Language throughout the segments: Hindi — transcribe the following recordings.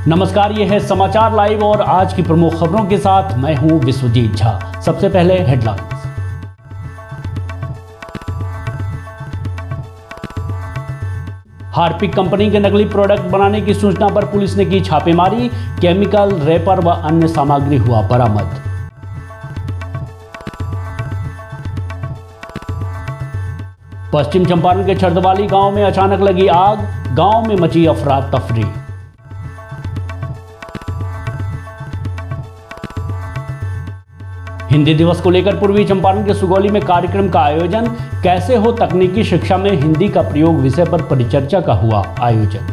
नमस्कार, ये है समाचार लाइव और आज की प्रमुख खबरों के साथ मैं हूं विश्वजीत झा। सबसे पहले हेडलाइंस। हार्पिक कंपनी के नकली प्रोडक्ट बनाने की सूचना पर पुलिस ने की छापेमारी, केमिकल, रैपर व अन्य सामग्री हुआ बरामद। पश्चिम चंपारण के छर्दवाली गांव में अचानक लगी आग, गांव में मची अफरा तफरी। हिंदी दिवस को लेकर पूर्वी चंपारण के सुगौली में कार्यक्रम का आयोजन, कैसे हो तकनीकी शिक्षा में हिंदी का प्रयोग विषय पर परिचर्चा का हुआ आयोजन।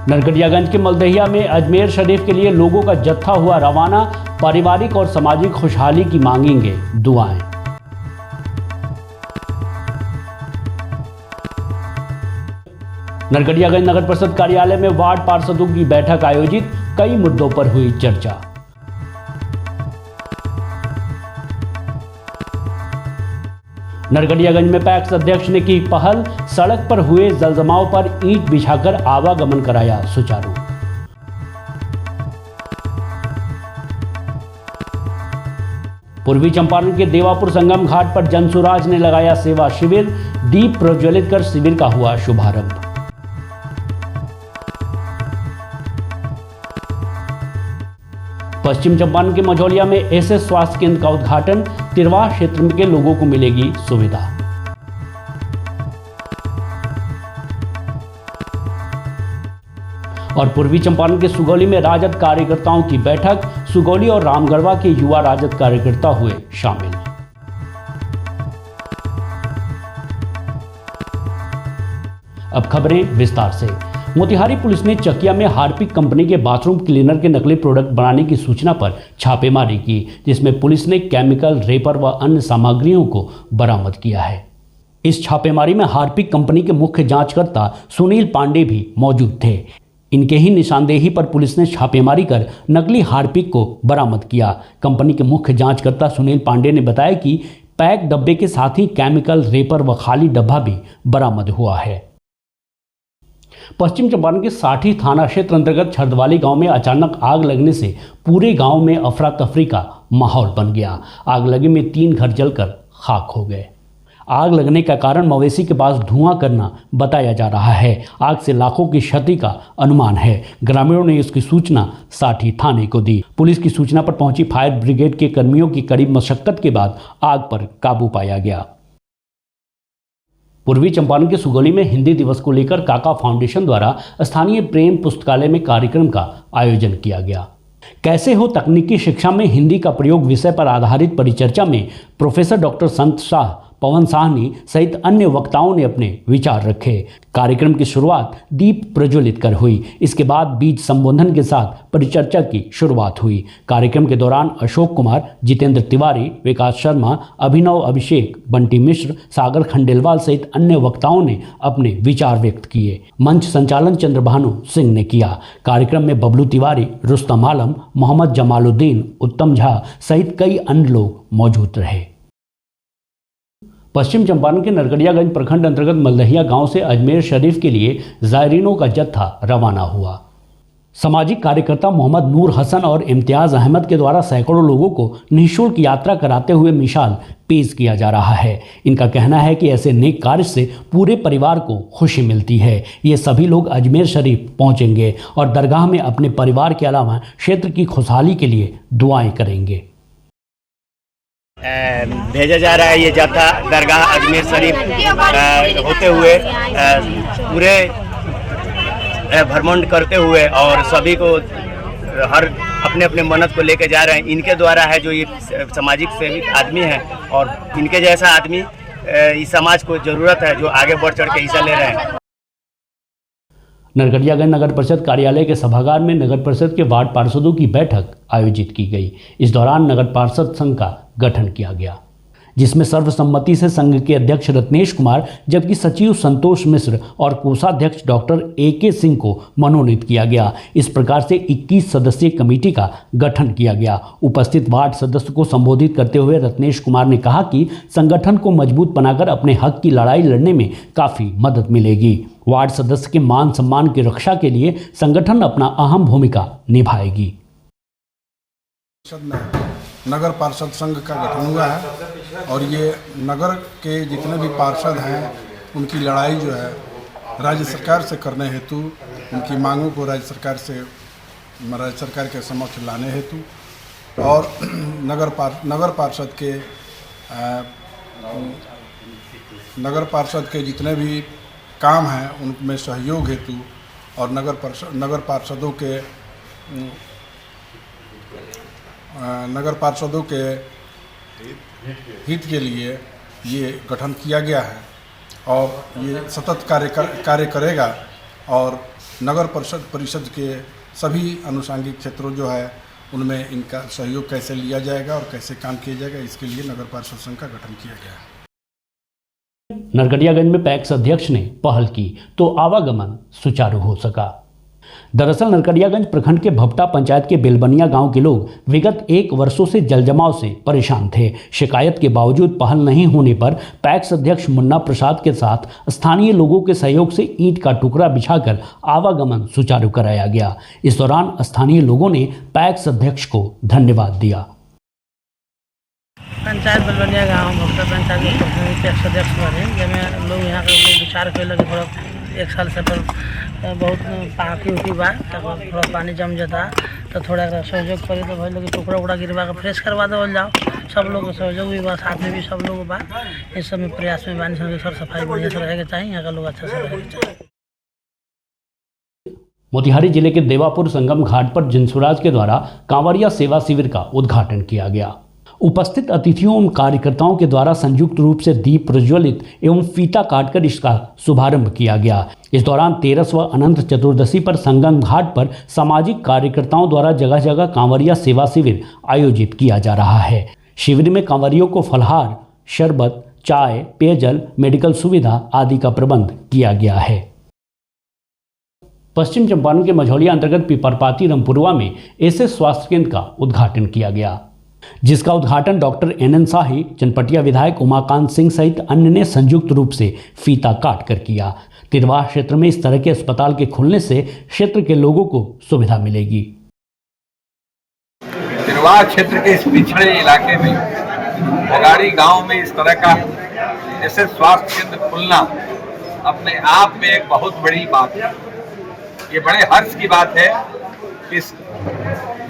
नरकटियागंज के मलदहिया में अजमेर शरीफ के लिए लोगों का जत्था हुआ रवाना, पारिवारिक और सामाजिक खुशहाली की मांगेंगे दुआएं। नरकटियागंज नगर परिषद कार्यालय में वार्ड पार्षदों की बैठक आयोजित, कई मुद्दों पर हुई चर्चा। नरकटियागंज में पैक्स अध्यक्ष ने की पहल, सड़क पर हुए जलजमाव पर ईंट बिछाकर आवागमन कराया सुचारू। पूर्वी चंपारण के देवापुर संगम घाट पर जनसुराज ने लगाया सेवा शिविर, दीप प्रज्वलित कर शिविर का हुआ शुभारंभ। पश्चिम चंपारण के मझौलिया में ऐसे स्वास्थ्य केंद्र का उद्घाटन, तिरवा क्षेत्र के लोगों को मिलेगी सुविधा। और पूर्वी चंपारण के सुगौली में राजद कार्यकर्ताओं की बैठक, सुगौली और रामगढ़वा के युवा राजद कार्यकर्ता हुए शामिल। अब खबरें विस्तार से। मोतिहारी पुलिस ने चकिया में हार्पिक कंपनी के बाथरूम क्लीनर के नकली प्रोडक्ट बनाने की सूचना पर छापेमारी की, जिसमें पुलिस ने केमिकल, रेपर व अन्य सामग्रियों को बरामद किया है। इस छापेमारी में हार्पिक कंपनी के मुख्य जांचकर्ता सुनील पांडे भी मौजूद थे। इनके ही निशानदेही पर पुलिस ने छापेमारी कर नकली हार्पिक को बरामद किया। कंपनी के मुख्य जांचकर्ता सुनील पांडे ने बताया कि पैक डब्बे के साथ ही केमिकल, रेपर व खाली डब्बा भी बरामद हुआ है। पश्चिम चंपारण के साठी थाना क्षेत्र अंतर्गत छर्दवाली गांव में अचानक आग लगने से पूरे गांव में अफरा तफरी का माहौल बन गया। आग लगे में 3 घर जलकर खाक हो गए। आग लगने का कारण मवेशी के पास धुआं करना बताया जा रहा है। आग से लाखों की क्षति का अनुमान है। ग्रामीणों ने इसकी सूचना साठी थाने को दी। पुलिस की सूचना पर पहुंची फायर ब्रिगेड के कर्मियों की कड़ी मशक्कत के बाद आग पर काबू पाया गया। पूर्वी चंपारण के सुगौली में हिंदी दिवस को लेकर काका फाउंडेशन द्वारा स्थानीय प्रेम पुस्तकालय में कार्यक्रम का आयोजन किया गया। कैसे हो तकनीकी शिक्षा में हिंदी का प्रयोग विषय पर आधारित परिचर्चा में प्रोफेसर डॉक्टर संत शाह, पवन साहनी सहित अन्य वक्ताओं ने अपने विचार रखे। कार्यक्रम की शुरुआत दीप प्रज्वलित कर हुई। इसके बाद बीज संबोधन के साथ परिचर्चा की शुरुआत हुई। कार्यक्रम के दौरान अशोक कुमार, जितेंद्र तिवारी, विकास शर्मा, अभिनव अभिषेक, बंटी मिश्र, सागर खंडेलवाल सहित अन्य वक्ताओं ने अपने विचार व्यक्त किए। मंच संचालन चंद्रभानु सिंह ने किया। कार्यक्रम में बबलू तिवारी, रुस्तम आलम, मोहम्मद जमालुद्दीन, उत्तम झा सहित कई अन्य लोग मौजूद रहे। पश्चिम चंपारण के नरकटियागंज प्रखंड अंतर्गत मलदहिया गांव से अजमेर शरीफ के लिए जायरीनों का जत्था रवाना हुआ। सामाजिक कार्यकर्ता मोहम्मद नूर हसन और इम्तियाज अहमद के द्वारा सैकड़ों लोगों को निःशुल्क यात्रा कराते हुए मिसाल पेश किया जा रहा है। इनका कहना है कि ऐसे नेक कार्य से पूरे परिवार को खुशी मिलती है। ये सभी लोग अजमेर शरीफ पहुंचेंगे और दरगाह में अपने परिवार के अलावा क्षेत्र की खुशहाली के लिए दुआएं करेंगे। भेजा जा रहा है ये जत्था दरगाह अजमेर शरीफ होते हुए पूरे भ्रमण करते हुए और सभी को हर अपने अपने मन्नत को लेके जा रहे हैं। इनके द्वारा है जो ये सामाजिक सेवी आदमी है और इनके जैसा आदमी इस समाज को जरूरत है जो आगे बढ़ चढ़ के हिस्सा ले रहे हैं। नरकटियागंज नगर परिषद कार्यालय के सभागार में नगर परिषद के वार्ड पार्षदों की बैठक आयोजित की गई। इस दौरान नगर पार्षद संघ का गठन किया गया। जिसमें सर्वसम्मति से संघ के अध्यक्ष रत्नेश कुमार जबकि सचिव संतोष मिश्र और कोषाध्यक्ष डॉक्टर AK सिंह को मनोनीत किया गया। इस प्रकार से 21 सदस्यीय कमेटी का गठन किया गया। उपस्थित वार्ड सदस्य को संबोधित करते हुए रत्नेश कुमार ने कहा कि संगठन को मजबूत बनाकर अपने हक की लड़ाई लड़ने में काफी मदद मिलेगी। वार्ड सदस्य के मान सम्मान की रक्षा के लिए संगठन अपना अहम भूमिका निभाएगी। नगर पार्षद संघ का गठन हुआ है और ये नगर के जितने भी पार्षद हैं उनकी लड़ाई जो है राज्य सरकार से करने हेतु, उनकी मांगों को राज्य सरकार के समक्ष लाने हेतु और नगर पार्षद के जितने भी काम हैं उनमें सहयोग हेतु और नगर पार्षदों के हित के लिए ये गठन किया गया है और ये सतत कार्य करेगा और नगर परिषद के सभी अनुषंगिक क्षेत्रों जो है उनमें इनका सहयोग कैसे लिया जाएगा और कैसे काम किया जाएगा, इसके लिए नगर पार्षद संघ का गठन किया गया है। नरकटियागंज में पैक्स अध्यक्ष ने पहल की तो आवागमन सुचारू हो सका। दरअसल नरकटियागंज प्रखंड के भपटा पंचायत के बेलबनिया गांव के लोग विगत 1 वर्षों से जलजमाव से परेशान थे। शिकायत के बावजूद पहल नहीं होने पर पैक्स अध्यक्ष मुन्ना प्रसाद के साथ स्थानीय लोगों के सहयोग से ईंट का टुकड़ा बिछाकर आवागमन सुचारू कराया गया। इस दौरान स्थानीय लोगों ने पैक्स अध्यक्ष को धन्यवाद दिया। पंचायत बेलबनिया गाँव भपटा पंचायत के पैक्स अध्यक्ष बने, जैमें लोग यहाँ के विचार कैल थोड़ा 1 साल से बहुत पाकी उठी बा, थोड़ा पानी जम जाता तो थोड़ा सहयोग करे तो भाई लोग टुकड़ा उकड़ा गिरवा के फ्रेश करवा देवल जाओ। सब लोग सहयोग भी बा, साथ में भी सब लोग बा। इस सब में प्रयास में बानी सर सफाई बढ़िया से रहेगा चाहिए, यहाँ का लोग अच्छा से रहेगा चाहिए। मोतिहारी जिले के देवापुर संगम घाट पर जनसुराज के द्वारा कांवरिया सेवा शिविर का उद्घाटन किया गया। उपस्थित अतिथियों एवं कार्यकर्ताओं के द्वारा संयुक्त रूप से दीप प्रज्वलित एवं फीता काटकर इसका शुभारंभ किया गया। इस दौरान 13वां अनंत चतुर्दशी पर संगम घाट पर सामाजिक कार्यकर्ताओं द्वारा जगह जगह कांवरिया सेवा शिविर आयोजित किया जा रहा है। शिविर में कांवरियों को फलहार, शरबत, चाय, पेयजल, मेडिकल सुविधा आदि का प्रबंध किया गया है। पश्चिम चंपारण के मझौलिया अंतर्गत पिपरपाती रामपुरवा में ऐसे स्वास्थ्य केंद्र का उद्घाटन किया गया, जिसका उद्घाटन डॉक्टर NN शाही, चनपटिया विधायक उमाकांत सिंह सहित अन्य ने संयुक्त रूप से फीता काट कर किया। तिरवाह क्षेत्र में इस तरह के अस्पताल के खुलने से क्षेत्र के लोगों को सुविधा मिलेगी। तिरवाह क्षेत्र के इस पिछड़े इलाके में बगाड़ी गांव में इस तरह का ऐसे स्वास्थ्य केंद्र खुलना अपने आप में एक बहुत बड़ी बात है। ये बड़े हर्ष की बात है कि इस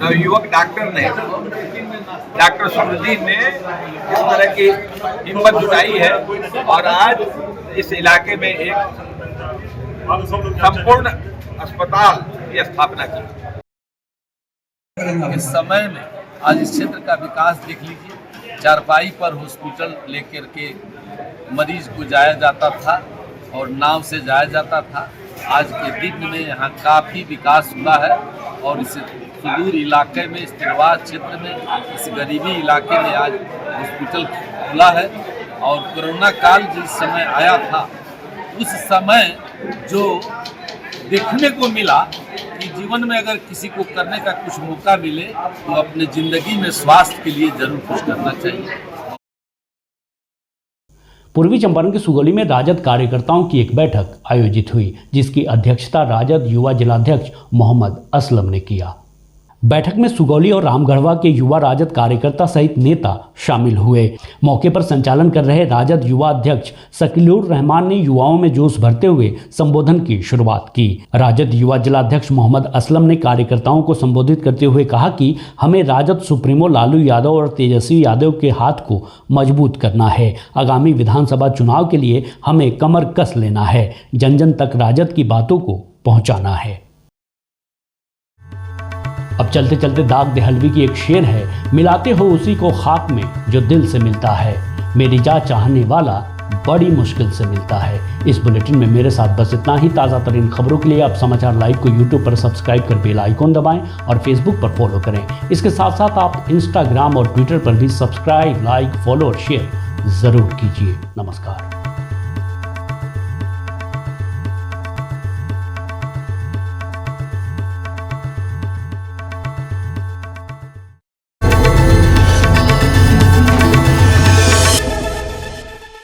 नवयुवक डॉक्टर सुरजीत ने इस तरह की हिम्मत जुटाई है और आज इस इलाके में एक संपूर्ण अस्पताल की स्थापना की। इस समय में आज इस क्षेत्र का विकास देख लीजिए। चारपाई पर हॉस्पिटल लेकर के मरीज को जाया जाता था और नाव से जाया जाता था। आज के दिन में यहाँ काफ़ी विकास हुआ है और इस सुदूर इलाके में, इस तिरवाह क्षेत्र में, इस गरीबी इलाके में आज हॉस्पिटल खुला है। और कोरोना काल जिस समय आया था उस समय जो देखने को मिला कि जीवन में अगर किसी को करने का कुछ मौका मिले तो अपने ज़िंदगी में स्वास्थ्य के लिए जरूर कुछ करना चाहिए। पूर्वी चंपारण के सुगौली में राजद कार्यकर्ताओं की एक बैठक आयोजित हुई, जिसकी अध्यक्षता राजद युवा जिलाध्यक्ष मोहम्मद असलम ने किया। बैठक में सुगौली और रामगढ़वा के युवा राजद कार्यकर्ता सहित नेता शामिल हुए। मौके पर संचालन कर रहे राजद युवा अध्यक्ष शकीलुर रहमान ने युवाओं में जोश भरते हुए संबोधन की शुरुआत की। राजद युवा जिलाध्यक्ष मोहम्मद असलम ने कार्यकर्ताओं को संबोधित करते हुए कहा कि हमें राजद सुप्रीमो लालू यादव और तेजस्वी यादव के हाथ को मजबूत करना है। आगामी विधानसभा चुनाव के लिए हमें कमर कस लेना है, जन जन तक राजद की बातों को पहुंचाना है। अब चलते चलते दाग देहलवी की एक शेर है, मिलाते हो उसी को खाक में जो दिल से मिलता है, मेरी जा चाहने वाला बड़ी मुश्किल से मिलता है। इस बुलेटिन में मेरे साथ बस इतना ही। ताज़ा तरीन खबरों के लिए आप समाचार लाइव को यूट्यूब पर सब्सक्राइब कर बेल आइकॉन दबाएं और फेसबुक पर फॉलो करें। इसके साथ साथ आप इंस्टाग्राम और ट्विटर पर भी सब्सक्राइब, लाइक, फॉलो और शेयर जरूर कीजिए। नमस्कार।